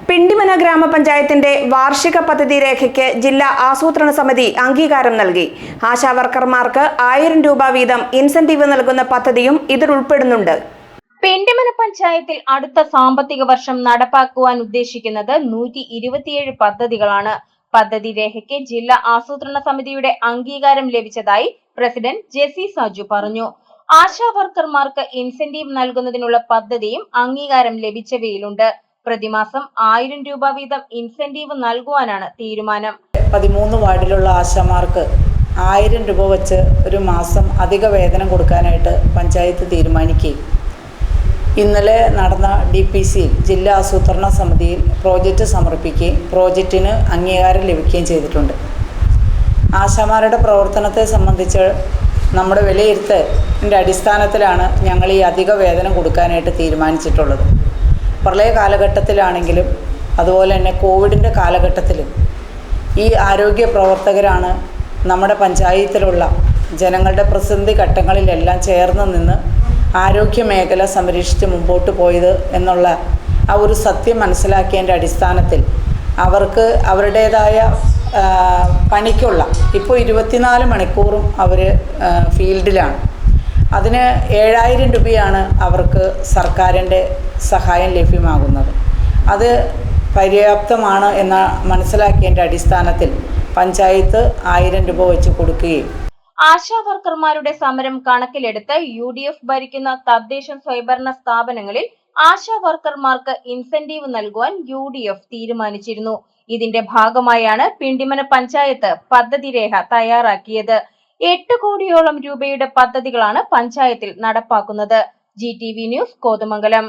പിണ്ടിമന ഗ്രാമപഞ്ചായത്തിന്റെ വാർഷിക പദ്ധതി രേഖയ്ക്ക് ജില്ലാ ആസൂത്രണ സമിതി അംഗീകാരം നൽകി. ആശാവർക്കർമാർക്ക് 1000 രൂപ വീതം ഇൻസെന്റീവ് നൽകുന്ന പദ്ധതിയും ഇതിൽ ഉൾപ്പെടുന്നുണ്ട്. പിണ്ടിമന പഞ്ചായത്തിൽ അടുത്ത സാമ്പത്തിക വർഷം നടപ്പാക്കുവാൻ ഉദ്ദേശിക്കുന്നത് 127 പദ്ധതികളാണ്. പദ്ധതി രേഖയ്ക്ക് ജില്ലാ ആസൂത്രണ സമിതിയുടെ അംഗീകാരം ലഭിച്ചതായി പ്രസിഡന്റ് ജെസി സാജു പറഞ്ഞു. ആശാവർക്കർമാർക്ക് ഇൻസെന്റീവ് നൽകുന്നതിനുള്ള പദ്ധതിയും അംഗീകാരം ലഭിച്ചവയിലുണ്ട്. പ്രതിമാസം 1000 രൂപ വീതം ഇൻസെന്റീവ് നൽകുവാനാണ് തീരുമാനം. 13 വാർഡിലുള്ള ആശാമാർക്ക് 1000 രൂപ വെച്ച് ഒരു മാസം അധിക വേതനം കൊടുക്കാനായിട്ട് പഞ്ചായത്ത് തീരുമാനിക്കുകയും ഇന്നലെ നടന്ന DPC ജില്ലാ ആസൂത്രണ സമിതിയിൽ പ്രോജക്റ്റ് സമർപ്പിക്കുകയും പ്രോജക്റ്റിന് അംഗീകാരം ലഭിക്കുകയും ചെയ്തിട്ടുണ്ട്. ആശാമാരുടെ പ്രവർത്തനത്തെ സംബന്ധിച്ച് നമ്മുടെ വിലയിരുത്തലിൻ്റെ അടിസ്ഥാനത്തിലാണ് ഞങ്ങൾ ഈ അധിക വേതനം കൊടുക്കാനായിട്ട് തീരുമാനിച്ചിട്ടുള്ളത്. പ്രളയ കാലഘട്ടത്തിലാണെങ്കിലും അതുപോലെ തന്നെ കോവിഡിൻ്റെ കാലഘട്ടത്തിലും ഈ ആരോഗ്യ പ്രവർത്തകരാണ് നമ്മുടെ പഞ്ചായത്തിലുള്ള ജനങ്ങളുടെ പ്രതിസന്ധി ഘട്ടങ്ങളിലെല്ലാം ചേർന്ന് നിന്ന് ആരോഗ്യ മേഖല സംരക്ഷിച്ച് മുമ്പോട്ട് പോയത് എന്നുള്ള ആ ഒരു സത്യം മനസ്സിലാക്കിയതിൻ്റെ അടിസ്ഥാനത്തിൽ അവർക്ക് അവരുടേതായ പണിക്കുള്ള ഇപ്പോൾ 24 മണിക്കൂറും അവർ ഫീൽഡിലാണ്. അതിന് 7000 രൂപയാണ് അവർക്ക് സർക്കാരിൻ്റെ സഹായം ലഭ്യമാകുന്നത്. അത് പര്യാപ്തമാണ് എന്ന് മനസ്സിലാക്കിയതിൻ്റെ അടിസ്ഥാനത്തിൽ പഞ്ചായത്ത് 1000 രൂപ വെച്ച് കൊടുക്കുകയും ആശാവർക്കർമാരുടെ സമരം കണക്കിലെടുത്ത് UDF ഭരിക്കുന്ന തദ്ദേശ സ്വയംഭരണ സ്ഥാപനങ്ങളിൽ ആശാവർക്കർമാർക്ക് ഇൻസെന്റീവ് നൽകുവാൻ UDF തീരുമാനിച്ചിരുന്നു. ഇതിന്റെ ഭാഗമായാണ് പിണ്ടിമന പഞ്ചായത്ത് പദ്ധതി രേഖ തയ്യാറാക്കിയത്. 8 കോടിയോളം രൂപയുടെ പദ്ധതികളാണ് പഞ്ചായത്തിൽ നടപ്പാക്കുന്നത്. GTV news Kothamangalam.